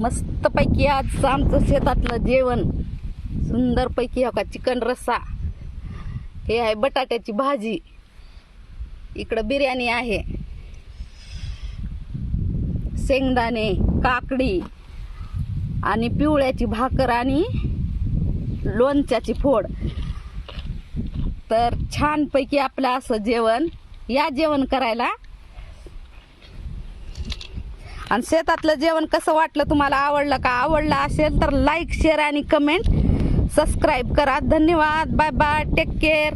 मस्तपैकी आज आमचं शेतातलं जेवण सुंदरपैकी हो का चिकन रस्सा, हे आहे बटाट्याची भाजी, इकडं बिर्याणी आहे, शेंगदाणे, काकडी आणि पिवळ्याची भाकर आणि लोणच्याची फोड. तर छानपैकी आपलं असं जेवण, या जेवण करायला. आणि शेतातलं जेवण कसं वाटलं तुम्हाला, आवडलं का? आवडलं असेल तर लाईक, शेअर आणि कमेंट, सबस्क्राईब करा. धन्यवाद. Bye bye. Take care.